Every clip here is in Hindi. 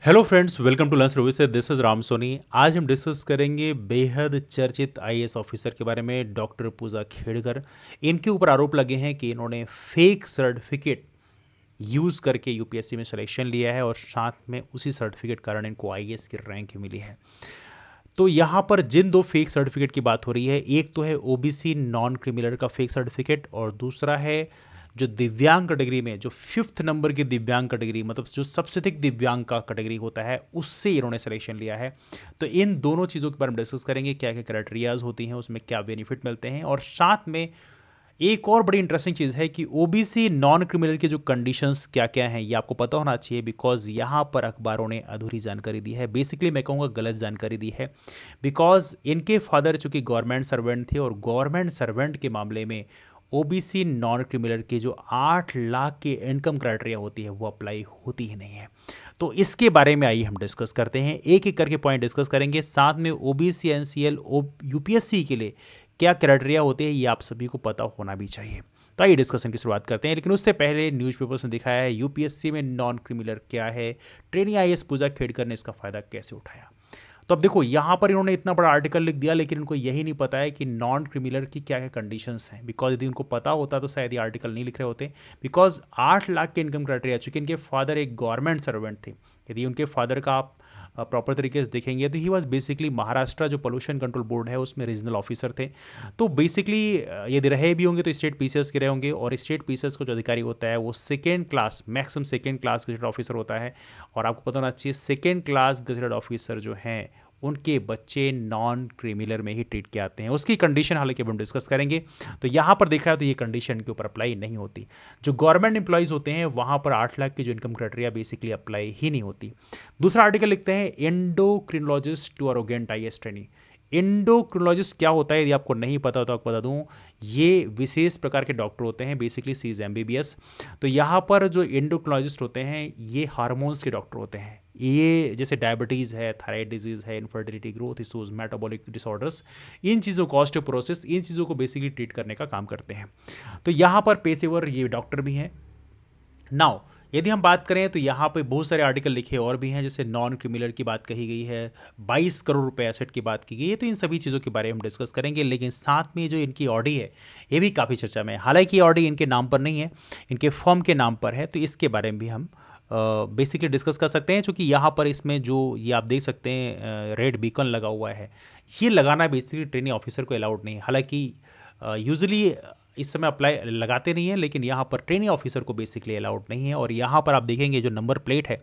Hello friends, welcome to lunch services. This is Ram Soni. आज हम डिस्कस करेंगे बेहद चर्चित आईएएस ऑफिसर के बारे में, डॉक्टर पूजा खेड़कर। इनके ऊपर आरोप लगे हैं कि इन्होंने फेक सर्टिफिकेट यूज़ करके यूपीएससी में सिलेक्शन लिया है और साथ में उसी सर्टिफिकेट कारण इनको आईएएस की रैंक मिली है। तो यहाँ पर जिन दो फेक सर्टिफिकेट की बात हो रही है, एक तो है ओबीसी नॉन क्रिमिनल का फेक सर्टिफिकेट और दूसरा है जो दिव्यांग कैटेगरी में जो फिफ्थ नंबर की दिव्यांग कैटेगरी, मतलब जो सबसे अधिक दिव्यांग का कैटेगरी होता है, उससे इन्होंने सिलेक्शन लिया है। तो इन दोनों चीज़ों के बारे में डिस्कस करेंगे, क्या क्या क्राइटेरियाज होती हैं, उसमें क्या बेनिफिट मिलते हैं, और साथ में एक और बड़ी इंटरेस्टिंग चीज़ है कि ओबीसी नॉन क्रिमिनल के जो कंडीशंस क्या क्या हैं ये आपको पता होना चाहिए, बिकॉज यहाँ पर अखबारों ने अधूरी जानकारी दी है। बेसिकली मैं कहूँगा गलत जानकारी दी है, बिकॉज इनके फादर चूंकि गवर्नमेंट सर्वेंट थे और गवर्नमेंट सर्वेंट के मामले में ओबीसी नॉन क्रिमिनल की जो 8 लाख की इनकम क्राइटेरिया होती है वो अप्लाई होती ही नहीं है। तो इसके बारे में आइए हम डिस्कस करते हैं, एक एक करके पॉइंट डिस्कस करेंगे। साथ में ओबीसी एनसीएल यूपीएससी के लिए क्या क्राइटेरिया होते हैं ये आप सभी को पता होना भी चाहिए। तो आइए डिस्कशन की शुरुआत करते हैं, लेकिन उससे पहले न्यूज़पेपर्स ने दिखाया है यूपीएससी में नॉन क्रिमिनल क्या है, ट्रेनी आईएएस पूजा खेड़कर ने इसका फायदा कैसे उठाया। तो अब देखो, यहाँ पर इन्होंने इतना बड़ा आर्टिकल लिख दिया, लेकिन इनको यही नहीं पता है कि नॉन क्रिमिनल की क्या क्या कंडीशंस हैं। बिकॉज यदि उनको पता होता तो शायद ये आर्टिकल नहीं लिख रहे होते। बिकॉज 8 लाख के इनकम क्राइटेरिया, चूंकि इनके फादर एक गवर्नमेंट सर्वेंट थे। यदि उनके फादर का आप प्रॉपर तरीके से देखेंगे तो ही वॉज बेसिकली महाराष्ट्र जो पोल्यूशन कंट्रोल बोर्ड है उसमें रीजनल ऑफिसर थे। तो बेसिकली यदि रहे भी होंगे तो स्टेट पीसीएस के रहे होंगे, और स्टेट पीसीएस का जो अधिकारी होता है वो second class, maximum second class gazetted officer होता है। और आपको पता होना चाहिए सेकेंड क्लास गजेटेड ऑफिसर जो हैं उनके बच्चे नॉन क्रिमिनल में ही ट्रीट किए आते हैं। उसकी कंडीशन हालांकि हम डिस्कस करेंगे। तो यहाँ पर देखा है तो ये कंडीशन के ऊपर अप्लाई नहीं होती। जो गवर्नमेंट एम्प्लॉयज़ होते हैं वहाँ पर 8 लाख की जो इनकम क्राइटेरिया बेसिकली अप्लाई ही नहीं होती। दूसरा आर्टिकल लिखते हैं endocrinologist to arrogant IAS trainee. Endocrinologist क्या होता है यदि आपको नहीं पता हो तो आपको बता दूं, ये विशेष प्रकार के डॉक्टर होते हैं, बेसिकली सी इज एमबीबीएस। तो यहाँ पर जो एंडोक्रिनोलॉजिस्ट होते हैं ये हार्मोन्स के डॉक्टर होते हैं। ये जैसे डायबिटीज़ है, थायराइड डिजीज़ है, infertility, growth issues, metabolic disorders, इन चीज़ों को, ऑस्टियोपोरोसिस, इन चीज़ों को बेसिकली ट्रीट करने का काम करते हैं। तो यहाँ पर पेशेवर ये डॉक्टर भी हैं। नाउ यदि हम बात करें तो यहाँ पे बहुत सारे आर्टिकल लिखे और भी हैं, जैसे नॉन क्रिमिनल की बात कही गई है, 22 करोड़ रुपए एसेट की बात की गई है। तो इन सभी चीज़ों के बारे में हम डिस्कस करेंगे, लेकिन साथ में जो इनकी ऑडी है ये भी काफ़ी चर्चा में है। हालांकि ऑडी इनके नाम पर नहीं है, इनके फर्म के नाम पर है, तो इसके बारे में भी हम बेसिकली डिस्कस कर सकते हैं। चूँकि यहाँ पर इसमें जो ये आप देख सकते हैं रेड बीकन लगा हुआ है, ये लगाना बेसिकली ट्रेनिंग ऑफिसर को अलाउड नहीं है। हालांकि यूजुअली इस समय अप्लाई लगाते नहीं है, लेकिन यहाँ पर ट्रेनिंग ऑफिसर को बेसिकली अलाउड नहीं है। और यहाँ पर आप देखेंगे जो नंबर प्लेट है,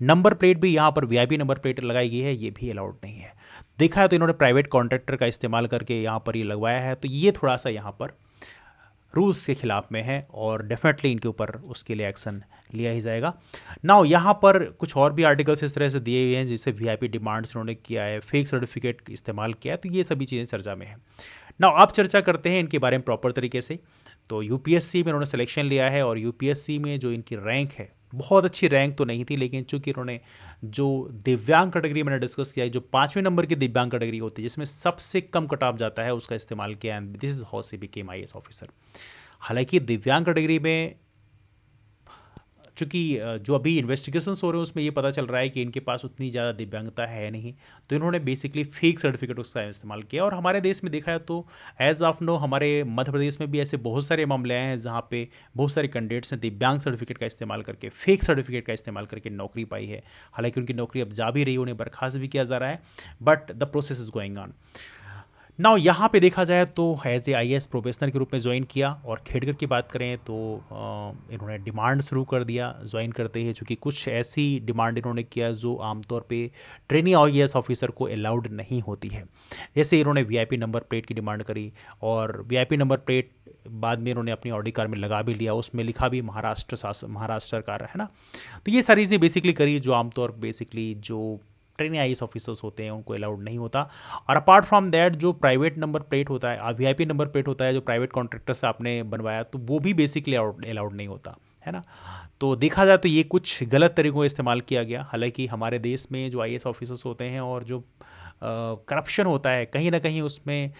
नंबर प्लेट भी यहाँ पर वीआईपी नंबर प्लेट लगाई गई है, ये भी अलाउड नहीं है। देखा है तो इन्होंने प्राइवेट कॉन्ट्रैक्टर का इस्तेमाल करके यहाँ पर ये लगवाया है, तो ये थोड़ा सा यहाँ पर रूल्स के खिलाफ में है और डेफिनेटली इनके ऊपर उसके लिए एक्शन लिया ही जाएगा। नाउ यहाँ पर कुछ और भी आर्टिकल्स इस तरह से दिए हुए हैं, जैसे वीआईपी डिमांड्स इन्होंने किया है, फेक सर्टिफिकेट इस्तेमाल किया है, तो ये सभी चीज़ें चर्चा में है। नाउ अब चर्चा करते हैं इनके बारे में प्रॉपर तरीके से। तो यूपीएससी में इन्होंने सिलेक्शन लिया है और यूपीएससी में जो इनकी रैंक है, बहुत अच्छी रैंक तो नहीं थी, लेकिन चूंकि इन्होंने जो दिव्यांग कैटेगरी मैंने डिस्कस किया है, जो 5वें नंबर की दिव्यांग कैटेगरी होती है जिसमें सबसे कम कट ऑफ जाता है, उसका इस्तेमाल किया and this is how C became IAS officer. हालांकि दिव्यांग कैटेगरी में चूंकि जो अभी इन्वेस्टिगेशंस हो रहे हैं उसमें ये पता चल रहा है कि इनके पास उतनी ज़्यादा दिव्यांगता है नहीं, तो इन्होंने बेसिकली फेक सर्टिफिकेट उसका इस्तेमाल किया। और हमारे देश में देखा है तो एज ऑफ नो हमारे मध्य प्रदेश में भी ऐसे बहुत सारे मामले आए हैं जहाँ पे बहुत सारे कैंडिडेट्स ने दिव्यांग सर्टिफिकेट का इस्तेमाल करके, फेक सर्टिफिकेट का इस्तेमाल करके नौकरी पाई है। हालांकि उनकी नौकरी अब जा भी रही है, उन्हें बर्खास्त भी किया जा रहा है, but the process is going on. Now यहाँ पे देखा जाए तो एज ए आईएएस प्रोफेशनल के रूप में ज्वाइन किया। और खेड़कर की बात करें तो इन्होंने डिमांड शुरू कर दिया ज्वाइन करते ही, चूँकि कुछ ऐसी डिमांड इन्होंने किया जो आमतौर पे ट्रेनी आईएएस ऑफिसर को अलाउड नहीं होती है। जैसे इन्होंने वीआईपी नंबर प्लेट की डिमांड करी, और वीआईपी नंबर प्लेट बाद में इन्होंने अपनी ऑडी कार में लगा भी लिया, उसमें लिखा भी महाराष्ट्र सरकार है ना। तो ये सारी चीज़ें बेसिकली करी जो आमतौर बेसिकली जो ट्रेनिंग आईएएस ऑफिसर्स होते हैं उनको अलाउड नहीं होता। और अपार्ट फ्रॉम दैट जो प्राइवेट नंबर प्लेट होता है, वीआईपी नंबर प्लेट होता है जो प्राइवेट कॉन्ट्रैक्टर से आपने बनवाया, तो वो भी बेसिकली अलाउड नहीं होता है ना। तो देखा जाए तो ये कुछ गलत तरीकों का इस्तेमाल किया गया। हालांकि हमारे देश में जो आईएएस ऑफिसर्स होते हैं और जो करप्शन होता है, कहीं ना कहीं उसमें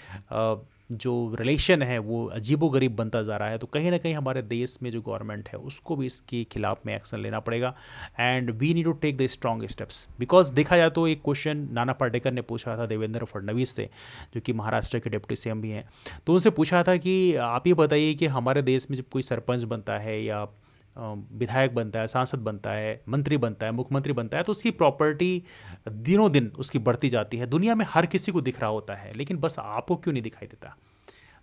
जो रिलेशन है वो अजीबोगरीब बनता जा रहा है। तो कहीं ना कहीं हमारे देश में जो गवर्नमेंट है उसको भी इसके खिलाफ में एक्शन लेना पड़ेगा and we need to take the strong steps. Because देखा जाए तो एक क्वेश्चन नाना पाटेकर ने पूछा था देवेंद्र फडणवीस से, जो कि महाराष्ट्र के डिप्टी सीएम भी हैं। तो उनसे पूछा था कि आप ये बताइए कि हमारे देश में जब कोई सरपंच बनता है या विधायक बनता है, सांसद बनता है, मंत्री बनता है, मुख्यमंत्री बनता है, तो उसकी प्रॉपर्टी दिनों दिन उसकी बढ़ती जाती है। दुनिया में हर किसी को दिख रहा होता है, लेकिन बस आपको क्यों नहीं दिखाई देता?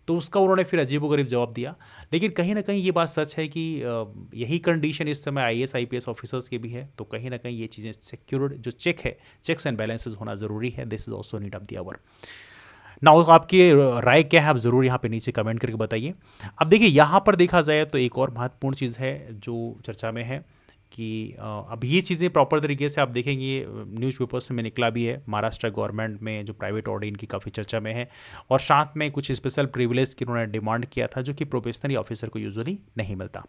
तो उसका उन्होंने फिर अजीबोगरीब जवाब दिया। लेकिन कहीं ना कहीं ये बात सच है कि यही कंडीशन इस समय आईएएस आईपीएस ऑफिसर्स की भी है। तो कहीं ना कहीं ये चीज़ें सिक्योर्ड जो चेक है, चेक्स एंड बैलेंसेस होना ज़रूरी है। This is also need of the hour. ना आपकी राय क्या है, आप ज़रूर यहाँ पे नीचे कमेंट करके बताइए। अब देखिए यहाँ पर देखा जाए तो एक और महत्वपूर्ण चीज़ है जो चर्चा में है कि अब ये चीज़ें प्रॉपर तरीके से आप देखेंगे, न्यूज़पेपर्स में निकला भी है। महाराष्ट्र गवर्नमेंट में जो प्राइवेट ऑडी इनकी काफ़ी चर्चा में है और साथ में कुछ स्पेशल प्रिविलेज की उन्होंने डिमांड किया था जो कि प्रोबेशनरी ऑफिसर को यूजुअली नहीं मिलता।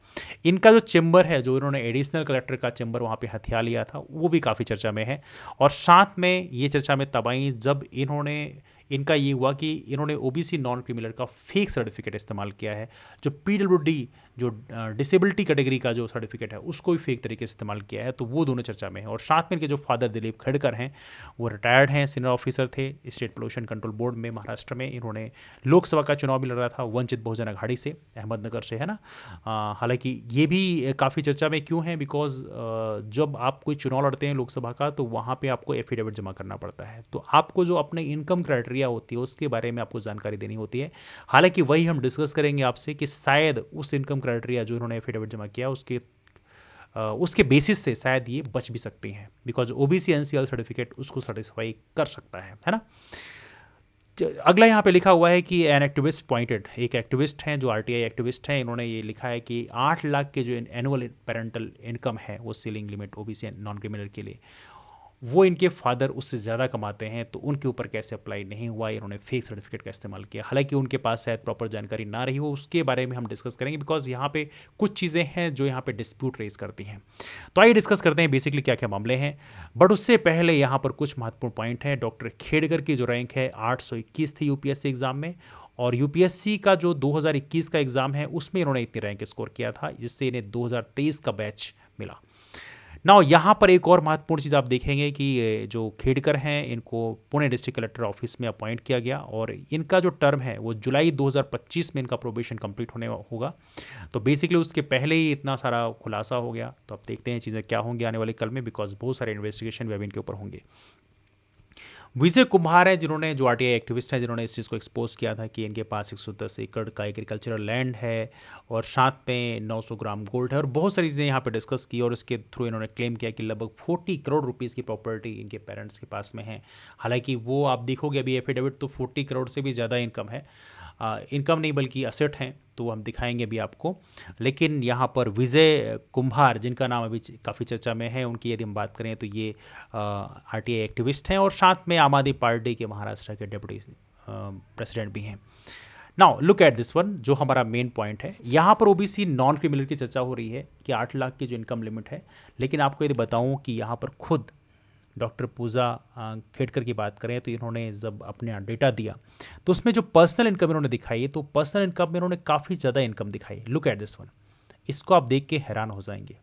इनका जो चेंबर है, जो इन्होंने एडिशनल कलेक्टर का चेंबर वहाँ पे हथिया लिया था, वो भी काफ़ी चर्चा में है। और साथ में ये चर्चा में तब आई जब इनका ये हुआ कि इन्होंने ओबीसी नॉन क्रिमिनल का फेक सर्टिफिकेट इस्तेमाल किया है। जो पीडब्ल्यूडी जो डिसेबिलिटी कैटेगरी का जो सर्टिफिकेट है उसको भी फेक तरीके से इस्तेमाल किया है। तो वो दोनों चर्चा में है। और साथ में इनके जो फादर दिलीप खेड़कर हैं, वो रिटायर्ड हैं, सीनियर ऑफिसर थे स्टेट पोल्यूशन कंट्रोल बोर्ड में महाराष्ट्र में। इन्होंने लोकसभा का चुनाव भी लड़ा था वंचित बहुजन अघाड़ी से, अहमदनगर से, है ना। हालांकि ये भी काफ़ी चर्चा में क्यों है, बिकॉज जब आप कोई चुनाव लड़ते हैं लोकसभा का तो वहाँ पर आपको एफिडेविट जमा करना पड़ता है। तो आपको जो अपने इनकम क्राइटेरिया होती है उसके बारे में आपको जानकारी देनी होती है। हालांकि वही हम डिस्कस करेंगे आपसे कि शायद उस इनकम क्राइटेरिया जो उन्होंने एफिडेविट जमा किया उसके बेसिस से शायद ये बच भी सकते हैं, बिकॉज ओबीसी एनसीएल सर्टिफिकेट उसको सेटिस्फाई कर सकता है ना। अगला यहाँ पे लिखा हुआ है कि एन एक्टिविस्ट पॉइंटेड, एक एक्टिविस्ट हैं जो आरटीआई एक्टिविस्ट हैं, इन्होंने ये लिखा है कि 8 लाख के जो एनुअल पेरेंटल इनकम है वो ceiling limit OBC non criminal के लिए, वो इनके फादर उससे ज़्यादा कमाते हैं तो उनके ऊपर कैसे अप्लाई नहीं हुआ, इन्होंने फेक सर्टिफिकेट का इस्तेमाल किया। हालांकि उनके पास शायद प्रॉपर जानकारी ना रही हो, उसके बारे में हम डिस्कस करेंगे, बिकॉज यहाँ पे कुछ चीज़ें हैं जो यहाँ पे डिस्प्यूट रेज करती हैं। तो आइए डिस्कस करते हैं बेसिकली क्या क्या मामले हैं। बट उससे पहले यहाँ पर कुछ महत्वपूर्ण पॉइंट हैं। डॉक्टर खेड़कर की जो रैंक है 821 थी यूपीएससी एग्जाम में, और यूपीएससी का जो 2021 का एग्जाम है उसमें इन्होंने इतनी रैंक स्कोर किया था, जिससे इन्हें 2023 का बैच मिला। नाउ यहाँ पर एक और महत्वपूर्ण चीज़ आप देखेंगे कि जो खेड़कर हैं इनको पुणे डिस्ट्रिक्ट कलेक्टर ऑफिस में अपॉइंट किया गया और इनका जो टर्म है वो जुलाई 2025 में इनका प्रोबेशन कंप्लीट होने होगा। तो बेसिकली उसके पहले ही इतना सारा खुलासा हो गया। तो अब देखते हैं चीज़ें क्या होंगी आने वाले कल में, बिकॉज बहुत सारे इन्वेस्टिगेशन वेब इनके ऊपर होंगे। विजय कुम्हार है जिन्होंने, जो आरटीआई एक्टिविस्ट हैं, जिन्होंने इस चीज़ को एक्सपोज किया था कि इनके पास 110 एकड़ का एग्रीकल्चरल लैंड है और साथ में 900 ग्राम गोल्ड है और बहुत सारी चीज़ें यहाँ पे डिस्कस की। और इसके थ्रू इन्होंने क्लेम किया कि लगभग 40 करोड़ रुपीज़ की प्रॉपर्टी इनके पेरेंट्स के पास में है। हालांकि वो आप देखोगे अभी एफिडेविट तो 40 करोड़ से भी ज़्यादा इनकम है, इनकम नहीं बल्कि असेट हैं, तो हम दिखाएंगे अभी आपको। लेकिन यहाँ पर विजय कुम्हार जिनका नाम अभी काफ़ी चर्चा में है, उनकी यदि हम बात करें तो ये आरटीआई एक्टिविस्ट हैं और साथ में आम आदमी पार्टी के महाराष्ट्र के डिप्टी प्रेसिडेंट भी हैं। Now look at this one, जो हमारा मेन पॉइंट है। यहाँ पर ओबीसी नॉन क्रिमिनल की चर्चा हो रही है कि 8 लाख की जो इनकम लिमिट है, लेकिन आपको यदि बताऊँ कि यहाँ पर खुद डॉक्टर पूजा खेड़कर की बात करें तो इन्होंने जब अपने डेटा दिया तो उसमें जो पर्सनल इनकम इन्होंने दिखाई, तो पर्सनल इनकम में इन्होंने काफ़ी ज़्यादा इनकम दिखाई। लुक एट दिस वन, इसको आप देख के हैरान हो जाएंगे।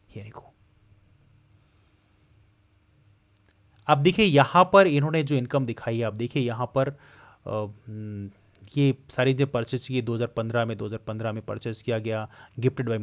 ये देखो, अब देखिए यहाँ पर इन्होंने जो इनकम दिखाई है, आप देखिए यहाँ पर ये सारी जो परचेज की 2015 में परचेज किया गया, गिफ्टेड बाय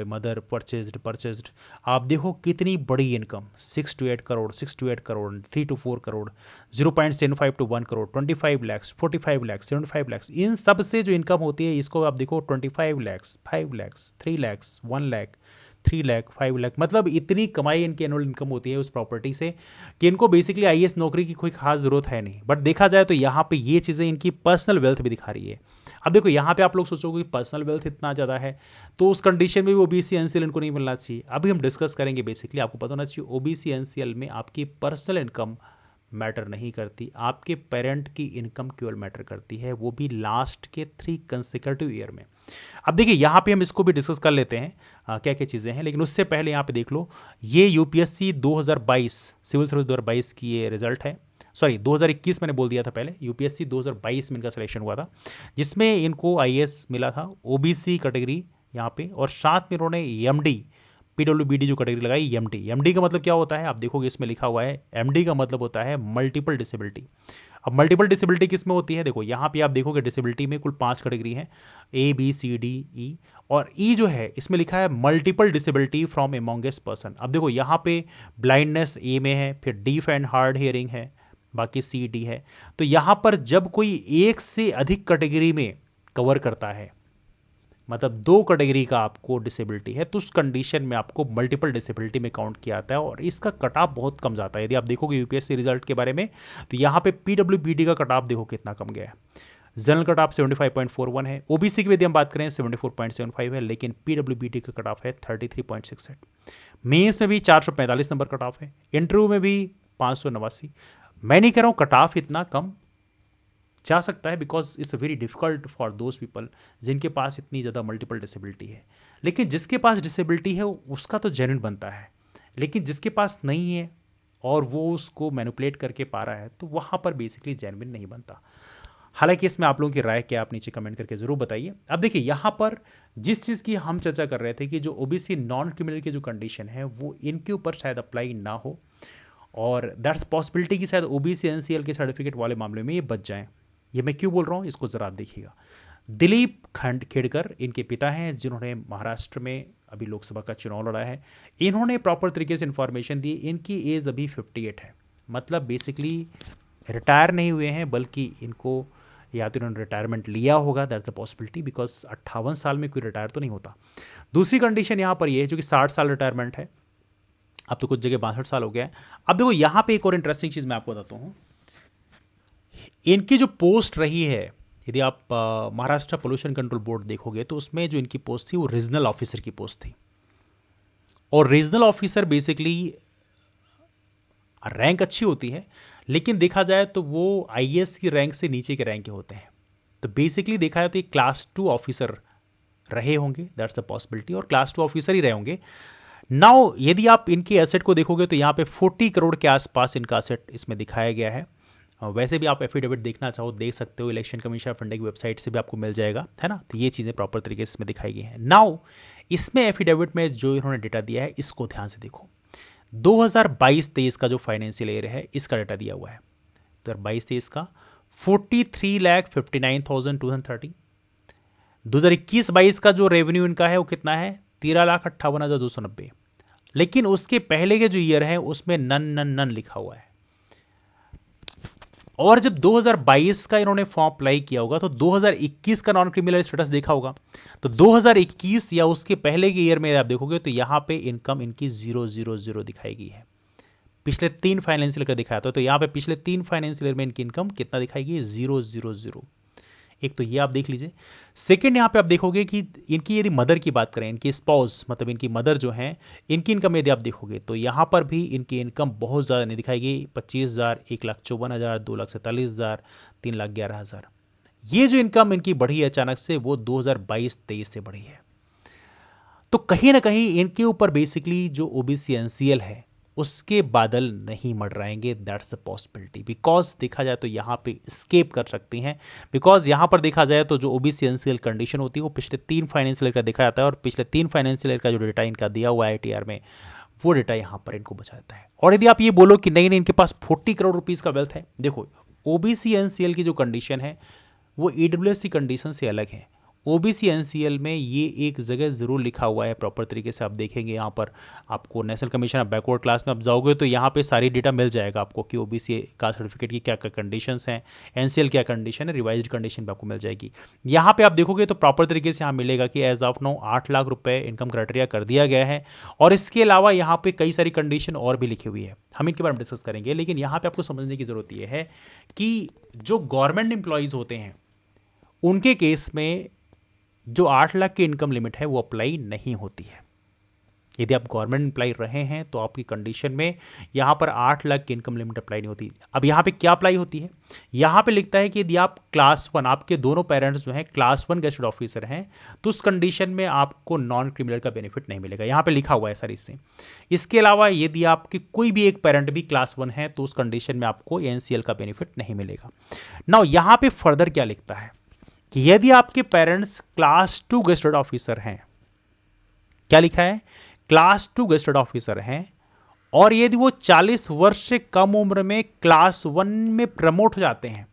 मदर, परचेज्ड। आप देखो कितनी बड़ी income, 6 to 8 crore, 3 to 4 crore, 0.75 to 1 crore, 25 lakhs, 45 lakhs, 75 lakhs। इन सब से जो इनकम होती है इसको आप देखो 25 lakhs, 5 lakhs, 3 lakhs, 1 lakh, 3 lakh, 5 lakh, मतलब इतनी कमाई इनकी एनुअल इनकम होती है उस प्रॉपर्टी से कि इनको बेसिकली आईएएस नौकरी की कोई खास जरूरत है नहीं। बट देखा जाए तो यहाँ पे ये चीज़ें इनकी पर्सनल वेल्थ भी दिखा रही है। अब देखो यहाँ पे आप लोग सोचोगे कि पर्सनल वेल्थ इतना ज़्यादा है तो उस कंडीशन में भी ओबीसी एनसीएल इनको नहीं मिलना चाहिए। अभी हम डिस्कस करेंगे। बेसिकली आपको पता होना चाहिए ओबीसी एनसीएल में आपकी पर्सनल इनकम मैटर नहीं करती, आपके पेरेंट की इनकम केवल मैटर करती है, वो भी लास्ट के 3 कंसेक्यूटिव ईयर में। अब देखिए यहाँ पे हम इसको भी डिस्कस कर लेते हैं क्या क्या चीज़ें हैं, लेकिन उससे पहले यहाँ पे देख लो, ये यूपीएससी 2022 सिविल सर्विस 2022 की ये रिजल्ट है। सॉरी 2021 मैंने बोल दिया था पहले, यूपीएससी 2022 में इनका सिलेक्शन हुआ था, जिसमें इनको आईएएस मिला था ओबीसी कैटेगरी यहाँ पे, और साथ में इन्होंने एमडी पीडब्ल्यूबीडी जो कैटेगरी लगाई, एमडी। एमडी का मतलब क्या होता है आप देखोगे इसमें लिखा हुआ है, एमडी का मतलब होता है मल्टीपल डिसेबिलिटी। अब मल्टीपल डिसेबिलिटी किस में होती है, देखो यहाँ पे आप देखोगे डिसेबिलिटी में कुल 5 कैटेगरी हैं, A B C D E, और ई जो है इसमें लिखा है मल्टीपल डिसेबिलिटी फ्रॉम एमोंगेस्ट पर्सन। अब देखो यहाँ पे ब्लाइंडनेस ए में है, फिर डीफ एंड हार्ड हियरिंग है, बाकी सी डी है। तो यहाँ पर जब कोई एक से अधिक कैटेगरी में कवर करता है, मतलब 2 कैटेगरी का आपको डिसेबिलिटी है, तो उस कंडीशन में आपको मल्टीपल डिसेबिलिटी में काउंट किया जाता है, और इसका कट ऑफ बहुत कम जाता है। यदि आप देखोगे यूपीएससी रिजल्ट के बारे में, तो यहाँ पे पीडब्ल्यूबीडी का कट ऑफ देखो कितना कम गया है। जनरल कट ऑफ 75.41 है, ओबीसी की यदि हम बात करें 74.75 है, लेकिन पीडब्ल्यूबीडी का कट ऑफ है 33.68। मेंस में भी 445 नंबर कट ऑफ है, इंटरव्यू में भी 589। मैं नहीं कह रहा हूँ कट ऑफ इतना कम जा सकता है, because it's very difficult for those people जिनके पास इतनी ज़्यादा मल्टीपल डिसेबिलिटी है। लेकिन जिसके पास डिसेबिलिटी है उसका तो जेन्युइन बनता है, लेकिन जिसके पास नहीं है और वो उसको मैनिपुलेट करके पा रहा है, तो वहाँ पर बेसिकली जेन्युइन नहीं बनता। हालांकि इसमें आप लोगों की राय क्या, आप नीचे कमेंट करके जरूर बताइए। अब देखिए यहाँ पर जिस चीज़ की हम चर्चा कर रहे थे कि जो ओबीसी नॉन क्रिमिनल की जो कंडीशन है वो इनके ऊपर शायद अप्लाई ना हो, और दैट्स पॉसिबिलिटी कि शायद ओबीसी एनसीएल के सर्टिफिकेट वाले मामले में ये बच जाएं। ये मैं क्यों बोल रहा हूँ, इसको ज़रा देखिएगा। दिलीप खेड़कर इनके पिता हैं, जिन्होंने महाराष्ट्र में अभी लोकसभा का चुनाव लड़ा है। इन्होंने प्रॉपर तरीके से इन्फॉर्मेशन दी। इनकी एज अभी 58 है, मतलब बेसिकली रिटायर नहीं हुए हैं, बल्कि इनको या तो इन्होंने रिटायरमेंट लिया होगा, दैट्स अ पॉसिबिलिटी, बिकॉज 58 साल में कोई रिटायर तो नहीं होता। दूसरी कंडीशन यहाँ पर ये है, जो कि 60 साल रिटायरमेंट है, अब तो कुछ जगह 62 साल हो गया है। अब देखो यहाँ पे एक और इंटरेस्टिंग चीज़ मैं आपको बताता हूँ, इनकी जो पोस्ट रही है, यदि आप महाराष्ट्र पोल्यूशन कंट्रोल बोर्ड देखोगे तो उसमें जो इनकी पोस्ट थी वो रीजनल ऑफिसर की पोस्ट थी। और रीजनल ऑफिसर बेसिकली रैंक अच्छी होती है, लेकिन देखा जाए तो वो आईएएस की रैंक से नीचे के रैंक के होते हैं। तो बेसिकली देखा जाए तो ये क्लास 2 ऑफिसर रहे होंगे, दैट्स अ पॉसिबिलिटी, और क्लास 2 ऑफिसर ही रहे होंगे। नाउ यदि आप इनके एसेट को देखोगे तो यहाँ पे 40 करोड़ के आसपास इनका एसेट इसमें दिखाया गया है। वैसे भी आप एफिडेविट देखना चाहो देख सकते हो, इलेक्शन कमीशन ऑफ इंडिया की वेबसाइट से भी आपको मिल जाएगा, है ना। तो ये चीज़ें प्रॉपर तरीके से इसमें दिखाई गई हैं। नाउ इसमें एफिडेविट में जो इन्होंने डेटा दिया है, इसको ध्यान से देखो। 2022-23 का जो फाइनेंशियल ईयर है, इसका डेटा दिया हुआ है। 2022-23 का 43,59,230। 2021-22 का जो रेवेन्यू इनका है वो कितना है, 13,58,290। लेकिन उसके पहले के जो ईयर है उसमें नन नन नन लिखा हुआ है। और जब 2022 का इन्होंने फॉर्म अप्लाई किया होगा तो 2021 का नॉन क्रिमिनल स्टेटस देखा होगा। तो 2021 या उसके पहले के ईयर में आप देखोगे तो यहां पे इनकम इनकी 000 दिखाई गई है। पिछले 3 फाइनेंशियल ईयर दिखाया था, तो यहां पे पिछले 3 फाइनेंशियल ईयर में इनकी इनकम कितना दिखाई गई, 000। एक तो ये आप देख लीजिए। सेकंड यहाँ पे आप देखोगे कि इनकी यदि मदर की बात करें, इनकी स्पाउस मतलब इनकी मदर जो हैं, इनकी इनकम यदि आप देखोगे तो यहाँ पर भी इनकी इनकम बहुत ज़्यादा नहीं दिखाई गई। 25,000, 1,54,000, 2,47,000, 3,11,000। ये जो इनकम इनकी बढ़ी है अचानक से, वो 2022-23 से बढ़ी है। तो कहीं ना कहीं इनके ऊपर बेसिकली जो ओबीसी एनसीएल है उसके बादल नहीं मंडराएंगे, दैट्स अ पॉसिबिलिटी। बिकॉज देखा जाए तो यहाँ पे स्केप कर सकती हैं, बिकॉज यहाँ पर देखा जाए तो जो ओबीसी एनसीएल कंडीशन होती है वो पिछले 3 फाइनेंशियल ईयर का देखा जाता है, और पिछले 3 फाइनेंशियल ईयर का जो डेटा इनका दिया हुआ है आईटीआर में, वो डेटा यहाँ पर इनको बचा देता है। और यदि आप ये बोलो कि नहीं नहीं इनके पास 40 करोड़ रुपीज़ का वेल्थ है, देखो ओबीसी एनसीएल की जो कंडीशन है वो ईडब्ल्यूएस की कंडीशन से अलग है। ओबीसी एनसीएल में ये एक जगह ज़रूर लिखा हुआ है, प्रॉपर तरीके से आप देखेंगे यहाँ पर आपको national commission of backward class में आप जाओगे तो यहाँ पे सारी डेटा मिल जाएगा आपको कि ओबीसी का सर्टिफिकेट की क्या क्या कंडीशंस हैं, एनसीएल क्या कंडीशन है, रिवाइज्ड कंडीशन भी आपको मिल जाएगी। यहाँ पे आप देखोगे तो प्रॉपर तरीके से यहाँ मिलेगा कि एज ऑफ नाउ 8 लाख रुपये इनकम क्राइटेरिया कर दिया गया है। और इसके अलावा यहाँ पे कई सारी कंडीशन और भी लिखी हुई है, हम इनके बारे में डिस्कस करेंगे। लेकिन यहाँ पर आपको समझने की ज़रूरत यह है कि जो गवर्नमेंट एम्प्लॉयज़ होते हैं उनके केस में जो 8 लाख की इनकम लिमिट है वो अप्लाई नहीं होती है। यदि आप गवर्नमेंट एम्प्लॉय रहे हैं तो आपकी कंडीशन में यहाँ पर 8 लाख की इनकम लिमिट अप्लाई नहीं होती। अब यहाँ पे क्या अप्लाई होती है, यहाँ पे लिखता है कि यदि आप क्लास 1, आपके दोनों पेरेंट्स जो हैं क्लास 1 गेजेटेड ऑफिसर हैं, तो उस कंडीशन में आपको नॉन क्रिमिनल का बेनिफिट नहीं मिलेगा। यहाँ पे लिखा हुआ है सर इससे। इसके अलावा यदि आपके कोई भी एक पेरेंट भी क्लास 1 है तो उस कंडीशन में आपको एनसीएल का बेनिफिट नहीं मिलेगा। नाउ यहाँ पे फर्दर क्या लिखता है कि यदि आपके पेरेंट्स क्लास 2 गेजेटेड ऑफिसर हैं, क्या लिखा है, क्लास 2 गेजेटेड ऑफिसर हैं और यदि वो 40 वर्ष से कम उम्र में क्लास 1 में प्रमोट हो जाते हैं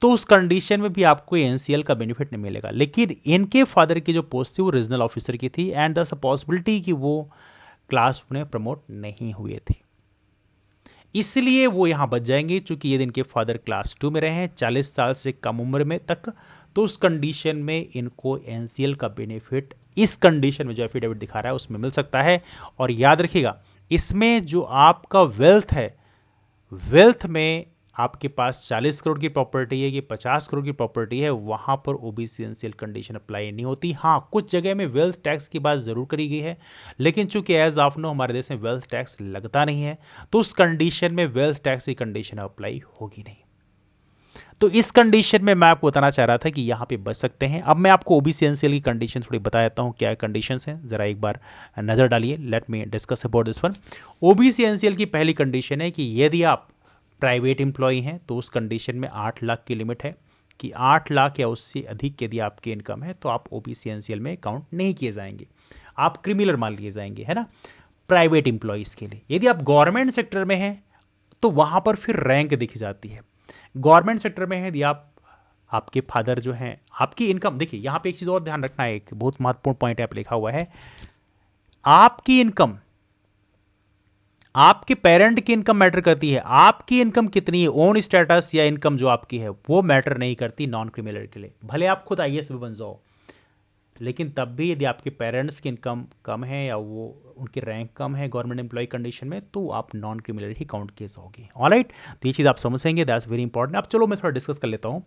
तो उस कंडीशन में भी आपको एनसीएल का बेनिफिट नहीं मिलेगा। लेकिन इनके फादर की जो पोस्ट थी वो रीजनल ऑफिसर की थी एंड दस पॉसिबिलिटी कि वो क्लास 1 में प्रमोट नहीं हुए थे, इसलिए वो यहां बच जाएंगे। चूंकि यदि इनके फादर क्लास 2 में रहे हैं 40 साल से कम उम्र में तक, तो उस कंडीशन में इनको एनसीएल का बेनिफिट इस कंडीशन में जो एफिडेविट दिखा रहा है उसमें मिल सकता है। और याद रखिएगा, इसमें जो आपका वेल्थ है, वेल्थ में आपके पास 40 करोड़ की प्रॉपर्टी है कि 50 करोड़ की प्रॉपर्टी है, वहां पर ओबीसी एनसीएल कंडीशन अप्लाई नहीं होती। हाँ, कुछ जगह में वेल्थ टैक्स की बात जरूर करी गई है, लेकिन चूंकि एज ऑफ नो हमारे देश में वेल्थ टैक्स लगता नहीं है, तो उस कंडीशन में वेल्थ टैक्स की कंडीशन अप्लाई होगी नहीं। तो इस कंडीशन में मैं आपको बताना चाह रहा था कि यहां पे बच सकते हैं। अब मैं आपको ओबीसी एनसीएल की कंडीशन थोड़ी बता देता हूं, क्या कंडीशंस हैं, जरा एक बार नजर डालिए। Let me discuss about this one. OBC NCL की पहली कंडीशन है कि यदि आप प्राइवेट एम्प्लॉय हैं तो उस कंडीशन में 8 लाख की लिमिट है कि 8 लाख या उससे अधिक यदि आपकी इनकम है तो आप ओबीसी एनसीएल में काउंट नहीं किए जाएंगे, आप क्रिमिनल मान लिए जाएंगे, है ना, प्राइवेट एम्प्लॉयज़ के लिए। यदि आप गवर्नमेंट सेक्टर में हैं तो वहां पर फिर रैंक दिखी जाती है। गवर्नमेंट सेक्टर में है यदि आपके फादर जो हैं, आपकी इनकम, देखिए यहां पे एक चीज़ और ध्यान रखना है, एक बहुत महत्वपूर्ण पॉइंट यहाँ पे लिखा हुआ है, आपकी इनकम आपके पेरेंट की इनकम मैटर करती है। आपकी इनकम कितनी है, ओन स्टेटस या इनकम जो आपकी है वो मैटर नहीं करती नॉन क्रिमिनल के लिए। भले आप खुद आईएएस भी बन जाओ, लेकिन तब भी यदि आपके पेरेंट्स की इनकम कम है या वो उनकी रैंक कम है गवर्नमेंट एम्प्लॉय कंडीशन में, तो आप नॉन क्रिमिनल ही काउंट केस होगी। ऑलराइट, तो ये चीज़ आप समझेंगे, दैट्स वेरी इंपॉर्टेंट। अब चलो मैं थोड़ा डिस्कस कर लेता हूँ।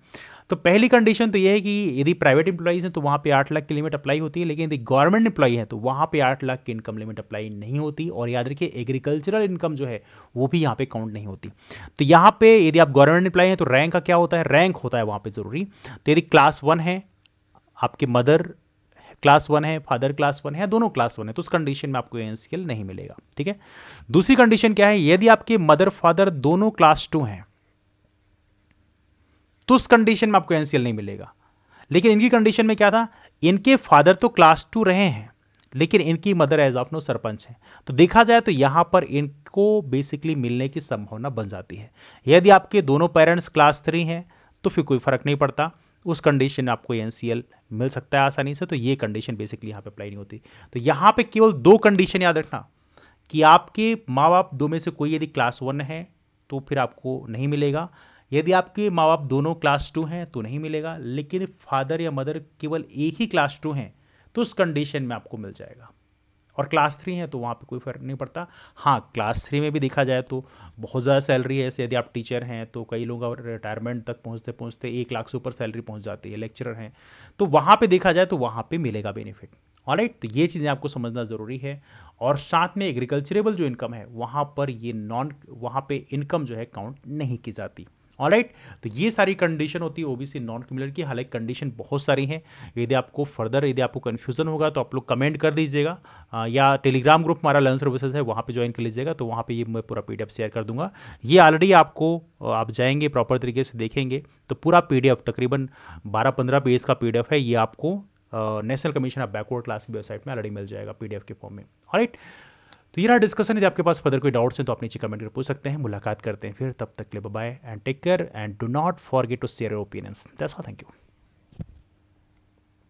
तो पहली कंडीशन तो ये है कि यदि प्राइवेट एम्प्लॉइज हैं तो वहाँ पे 8 लाख की लिमिट अप्लाई होती है, लेकिन यदि गवर्नमेंट एम्प्लॉय है तो वहाँ पे 8 लाख की इनकम लिमिट अप्लाई नहीं होती। और याद रखिए, एग्रीकल्चरल इनकम जो है वो भी यहाँ पे काउंट नहीं होती। तो यहाँ पे यदि आप गवर्नमेंट एम्प्लॉय हैं तो रैंक का क्या होता है, रैंक होता है वहाँ पे जरूरी। तो यदि क्लास 1 है, आपके मदर क्लास 1 है, फादर क्लास 1 है, दोनों क्लास 1 है, तो उस कंडीशन में आपको एनसीएल नहीं मिलेगा। ठीक है। दूसरी कंडीशन क्या है, यदि आपके मदर फादर दोनों क्लास 2 हैं तो उस कंडीशन में आपको एनसीएल नहीं मिलेगा। लेकिन इनकी कंडीशन में क्या था, इनके फादर तो क्लास 2 रहे हैं लेकिन इनकी mother age of no sarpanch है, तो देखा जाए तो यहां पर इनको बेसिकली मिलने की संभावना बन जाती है। यदि आपके दोनों पेरेंट्स क्लास 3 हैं तो फिर कोई फर्क नहीं पड़ता, उस कंडीशन में आपको एनसीएल मिल सकता है आसानी से। तो ये कंडीशन बेसिकली यहाँ पे अप्लाई नहीं होती। तो यहाँ पे केवल 2 कंडीशन याद रखना कि आपके माँ बाप दो में से कोई यदि क्लास 1 है तो फिर आपको नहीं मिलेगा, यदि आपके माँ बाप दोनों क्लास 2 हैं तो नहीं मिलेगा, लेकिन फादर या मदर केवल एक ही क्लास 2 हैं तो उस कंडीशन में आपको मिल जाएगा। और क्लास 3 है तो वहाँ पे कोई फर्क नहीं पड़ता। हाँ, क्लास 3 में भी देखा जाए तो बहुत ज़्यादा सैलरी है। ऐसे यदि आप टीचर हैं तो कई लोग रिटायरमेंट तक पहुँचते पहुँचते 1 लाख से ऊपर सैलरी पहुँच जाती है। लेक्चरर हैं तो वहाँ पे देखा जाए तो वहाँ पे मिलेगा बेनिफिट। ऑलराइट, तो ये चीज़ें आपको समझना ज़रूरी है। और साथ में एग्रीकल्चरेबल जो इनकम है वहाँ पर ये वहाँ पे इनकम जो है काउंट नहीं की जाती। ऑलराइट, तो ये सारी कंडीशन होती है ओबीसी नॉन क्रिमिनल की। हालांकि कंडीशन बहुत सारी हैं, यदि आपको फर्दर यदि आपको कन्फ्यूजन होगा तो आप लोग कमेंट कर दीजिएगा, या टेलीग्राम ग्रुप हमारा लर्न सर्विसेज है वहाँ पे ज्वाइन कर लीजिएगा, तो वहाँ पे ये मैं पूरा पीडीएफ शेयर कर दूंगा। ये ऑलरेडी आपको आप जाएंगे प्रॉपर तरीके से देखेंगे तो पूरा पीडीएफ तकरीबन 12-15 पेज का पीडीएफ है, ये आपको national commission of backward class की वेबसाइट में ऑलरेडी मिल जाएगा पीडीएफ के फॉर्म में। ऑलराइट, तो ये रहा डिस्कशन। यदि आपके पास फर्दर कोई डाउट्स हैं तो आप नीचे कमेंट कर पूछ सकते हैं। मुलाकात करते हैं फिर, तब तक के लिए bye and take care and do not forget to share your opinions. That's all, thank you.